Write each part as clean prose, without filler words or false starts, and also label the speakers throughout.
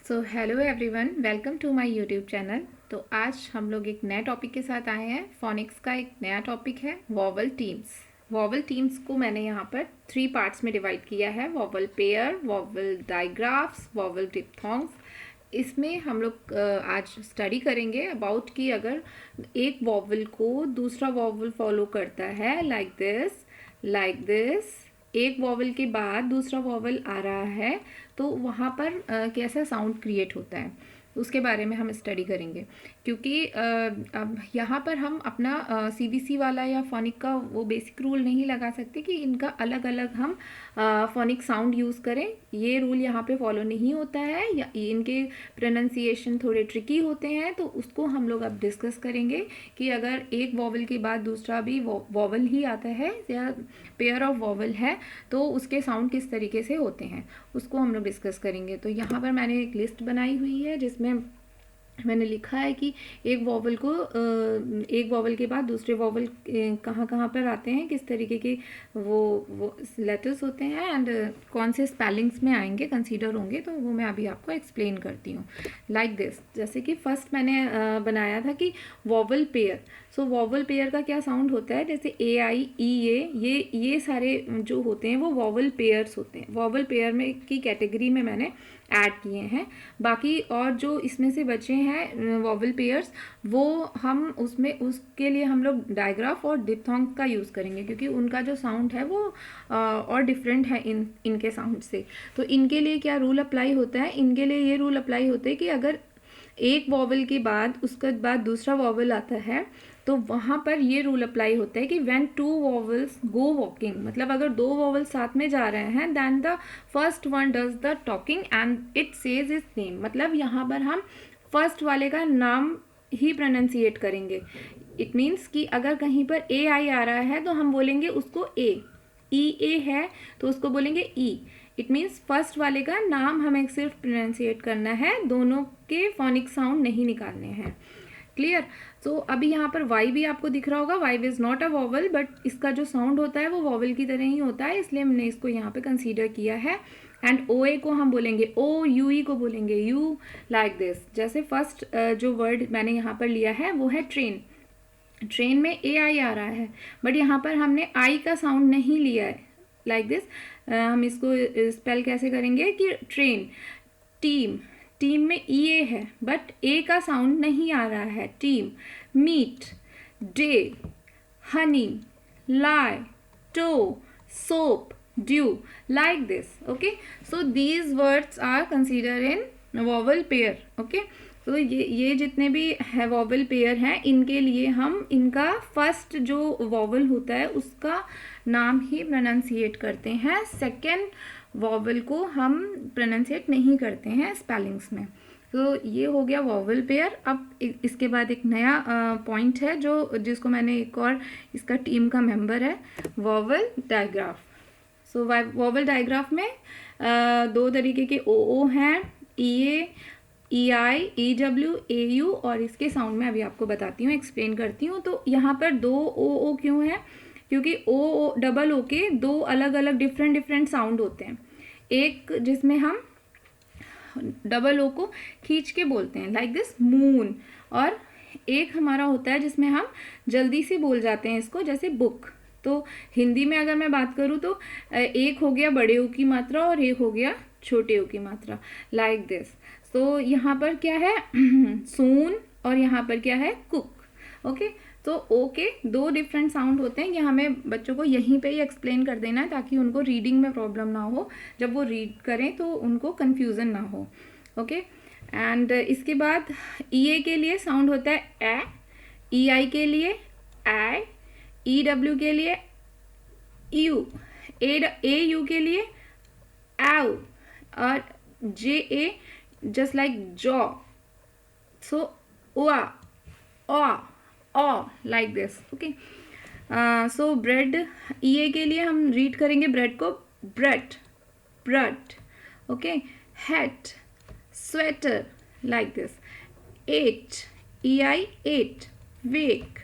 Speaker 1: So hello everyone, welcome to my YouTube channel. तो आज हम लोग एक नए टॉपिक के साथ आए हैं। फोनिक्स का एक नया टॉपिक है वॉवल टीम्स। वॉवल टीम्स को मैंने यहाँ पर 3 पार्ट्स में डिवाइड किया है, vowel pair, vowel digraphs, vowel diphthongs. इसमें हम लोग आज स्टडी करेंगे अबाउट कि अगर एक वॉवल को दूसरा वॉवल फॉलो करता है लाइक दिस, एक वॉवल के बाद दूसरा वॉवल आ रहा है तो वहाँ पर कैसा साउंड क्रिएट होता है उसके बारे में हम स्टडी करेंगे। क्योंकि अब यहाँ पर हम अपना सीबीसी वाला या फोनिक का वो बेसिक रूल नहीं लगा सकते कि इनका अलग अलग हम फोनिक साउंड यूज़ करें। ये रूल यहाँ पे फॉलो नहीं होता है या इनके प्रोनाउंसिएशन थोड़े ट्रिकी होते हैं, तो उसको हम लोग अब डिस्कस करेंगे कि अगर एक वॉवल के बाद दूसरा भी वॉवल ही आता है या पेयर ऑफ वॉवल है तो उसके साउंड किस तरीके से होते हैं उसको हम लोग डिस्कस करेंगे। तो यहाँ पर मैंने एक लिस्ट बनाई हुई है जिसमें मैंने लिखा है कि एक वॉवल के बाद दूसरे वॉवल कहाँ कहाँ पर आते हैं, किस तरीके के वो लेटर्स होते हैं एंड कौन से स्पेलिंग्स में आएंगे, कंसीडर होंगे। तो वो मैं अभी आपको एक्सप्लेन करती हूँ लाइक दिस। जैसे कि फर्स्ट मैंने बनाया था कि वॉवल पेयर। सो वॉवल पेयर का क्या साउंड होता है, जैसे ए आई ई ये सारे जो होते हैं वो वॉवल पेयर्स होते हैं। वॉवल पेयर में की कैटेगरी में मैंने ऐड किए हैं। बाकी और जो इसमें से बचे हैं वॉवल पेयर्स वो हम उसके लिए हम लोग डायग्राफ और डिप्थोंग का यूज़ करेंगे, क्योंकि उनका जो साउंड है वो और डिफरेंट है इनके साउंड से। तो इनके लिए क्या रूल अप्लाई होता है, इनके लिए ये रूल अप्लाई होता है कि अगर एक वॉवल के बाद उसके बाद दूसरा वॉवल आता है तो वहाँ पर ये रूल अप्लाई होता है कि व्हेन 2 वॉवल्स गो वॉकिंग, मतलब अगर 2 वॉवल साथ में जा रहे हैं then the first one does the talking and it says is name. मतलब यहाँ पर हम फर्स्ट वाले का नाम ही प्रोनाउंसिएट करेंगे। इट मीन्स कि अगर कहीं पर ए आई आ रहा है तो हम बोलेंगे उसको ए है तो उसको बोलेंगे ई। इट मीन्स फर्स्ट वाले का नाम हमें सिर्फ प्रोनाउंसिएट करना है, दोनों के फोनिक साउंड नहीं निकालने हैं। क्लियर। तो अभी यहाँ पर वाई भी आपको दिख रहा होगा। Y is not a vowel but इसका जो साउंड होता है वो वॉवल की तरह ही होता है, इसलिए हमने इसको यहाँ पे कंसीडर किया है। एंड ओ ए को हम बोलेंगे ओ, यू ई को बोलेंगे यू, लाइक दिस। जैसे फर्स्ट जो वर्ड मैंने यहाँ पर लिया है वो है ट्रेन। ट्रेन में ए आई आ रहा है बट यहाँ पर हमने आई का साउंड नहीं लिया है, लाइक दिस। हम इसको स्पेल कैसे करेंगे कि ट्रेन। टीम में ई ए है बट ए का साउंड नहीं आ रहा है, team. Meet, day, honey, lie, toe, soap, dew, like this. Okay, so these words are consider in vowel pair. Okay, तो ये जितने भी है वॉवल पेयर हैं इनके लिए हम इनका फर्स्ट जो वॉवल होता है उसका नाम ही प्रोनाउंसिएट करते हैं, सेकेंड वॉवल को हम प्रोनाउंसिएट नहीं करते हैं स्पेलिंग्स में। तो ये हो गया वॉवल पेयर। अब इसके बाद एक नया पॉइंट है जिसको मैंने एक और इसका टीम का मेंबर है, वॉवल डायग्राफ। सो वॉवल डायग्राफ में 2 तरीके के ओ हैं, ई आई, ई डब्ल्यू, ए यू, और इसके साउंड में अभी आपको बताती हूँ, एक्सप्लेन करती हूँ। तो यहाँ पर 2 ओ क्यों है, क्योंकि ओ डबल ओ के 2 अलग अलग डिफरेंट साउंड होते हैं। एक जिसमें हम डबल ओ को खींच के बोलते हैं लाइक दिस, मून, और एक हमारा होता है जिसमें हम जल्दी से बोल जाते हैं इसको, जैसे बुक। तो हिंदी में अगर मैं बात करूँ तो एक हो गया बड़े ओ की मात्रा और एक हो गया छोटे ओ की मात्रा, लाइक दिस। तो यहाँ पर क्या है सून और यहाँ पर क्या है कुक। ओके, तो ओ के 2 डिफरेंट साउंड होते हैं। ये हमें बच्चों को यहीं पे ही एक्सप्लेन कर देना है ताकि उनको रीडिंग में प्रॉब्लम ना हो, जब वो रीड करें तो उनको कन्फ्यूज़न ना हो। ओके, एंड इसके बाद ई ए के लिए साउंड होता है ए, ई आई के लिए आई, ई डब्ल्यू के लिए यू, ए यू के लिए आउ, और जे ए just like jaw, so oa, like this. Okay, so bread, e के लिए हम रीड करेंगे ब्रेड को bread. Okay, hat, sweater, like this. 8, ate, wake,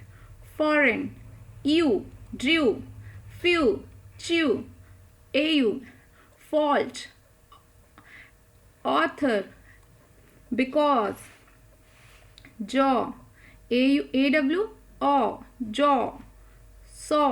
Speaker 1: foreign, drew, few, chew, au, fault, author, because, jaw, AW, aw, jaw, saw,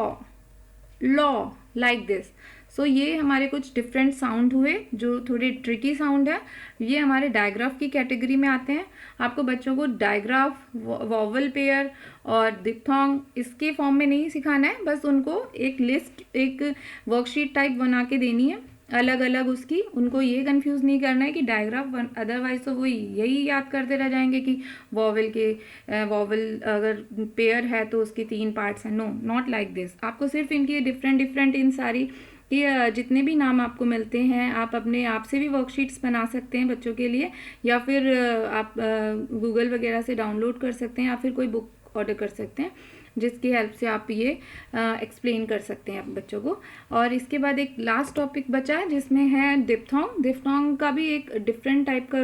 Speaker 1: law, like this. सो ये हमारे कुछ different sound हुए जो थोड़े ट्रिकी साउंड है, ये हमारे डायग्राफ की कैटेगरी में आते हैं। आपको बच्चों को डायग्राफ, वॉवल पेयर और दिप्थोंग इसके फॉर्म में नहीं सिखाना है, बस उनको एक लिस्ट, एक वर्कशीट टाइप बना के देनी है अलग अलग उसकी। उनको ये कंफ्यूज नहीं करना है कि डायग्राफ, अदरवाइज तो वो यही याद करते रह जाएंगे कि वॉवल अगर पेयर है तो उसके 3 पार्ट्स हैं। No, not like this. आपको सिर्फ इनकी डिफरेंट इन सारी ये जितने भी नाम आपको मिलते हैं, आप अपने आप से भी वर्कशीट्स बना सकते हैं बच्चों के लिए, या फिर आप गूगल वगैरह से डाउनलोड कर सकते हैं, या फिर कोई बुक ऑर्डर कर सकते हैं जिसकी हेल्प से आप ये एक्सप्लेन कर सकते हैं आप बच्चों को। और इसके बाद एक लास्ट टॉपिक बचा है जिसमें है दिप्थोंग। दिप्थोंग का भी एक डिफरेंट टाइप का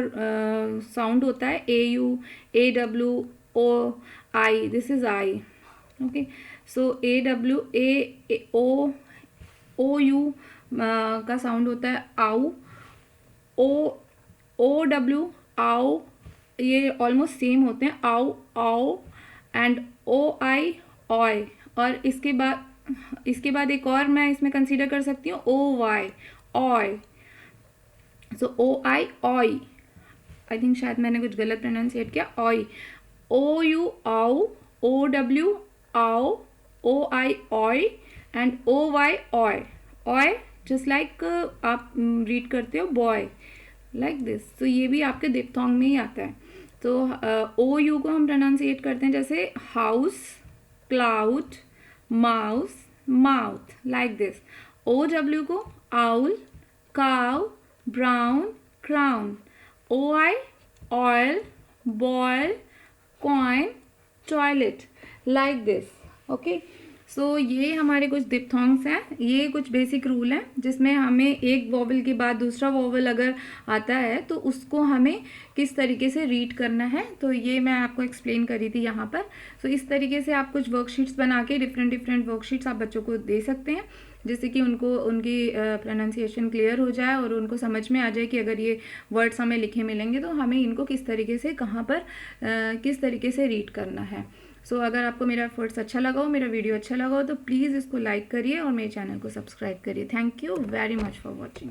Speaker 1: साउंड होता है, AU, AW, O, I, this is I। Okay, so AW, OU का साउंड होता है आउ, OW, आओ, ये ऑलमोस्ट सेम होते हैं, आउ, आओ, एंड OI, ऑय। और इसके बाद एक और मैं इसमें कंसीडर कर सकती हूँ, OY, oy. So OI, oy. I think शायद मैंने कुछ गलत प्रोनाउंसिएट किया, oy. OU, ow, OW, ow, OI, oy, and OY, oy. Oy just like आप रीड करते हो बॉय, लाइक दिस। तो ये भी आपके दिप्थोंग में ही आता है। तो OU को हम प्रोनाउंसिएट करते हैं जैसे house, cloud, mouse, mouth, like this. OW को owl, cow, brown, crown. OI, oil, boil, coin, toilet, like this. Okay, so ये हमारे कुछ दिप्थोंग्स हैं। ये कुछ बेसिक रूल हैं जिसमें हमें एक वॉवल के बाद दूसरा वॉवल अगर आता है तो उसको हमें किस तरीके से रीड करना है, तो ये मैं आपको एक्सप्लेन करी थी यहाँ पर। सो इस तरीके से आप कुछ वर्कशीट्स बना के डिफरेंट वर्कशीट्स आप बच्चों को दे सकते हैं, जिससे कि उनको उनकी प्रोनाउंसिएशन क्लियर हो जाए और उनको समझ में आ जाए कि अगर ये वर्ड्स हमें लिखे मिलेंगे तो हमें इनको किस तरीके से, कहाँ पर किस तरीके से रीड करना है। सो अगर आपको मेरा एफर्ट्स अच्छा लगा हो, मेरा वीडियो अच्छा लगा हो, तो प्लीज़ इसको लाइक करिए और मेरे चैनल को सब्सक्राइब करिए। Thank you very much for watching.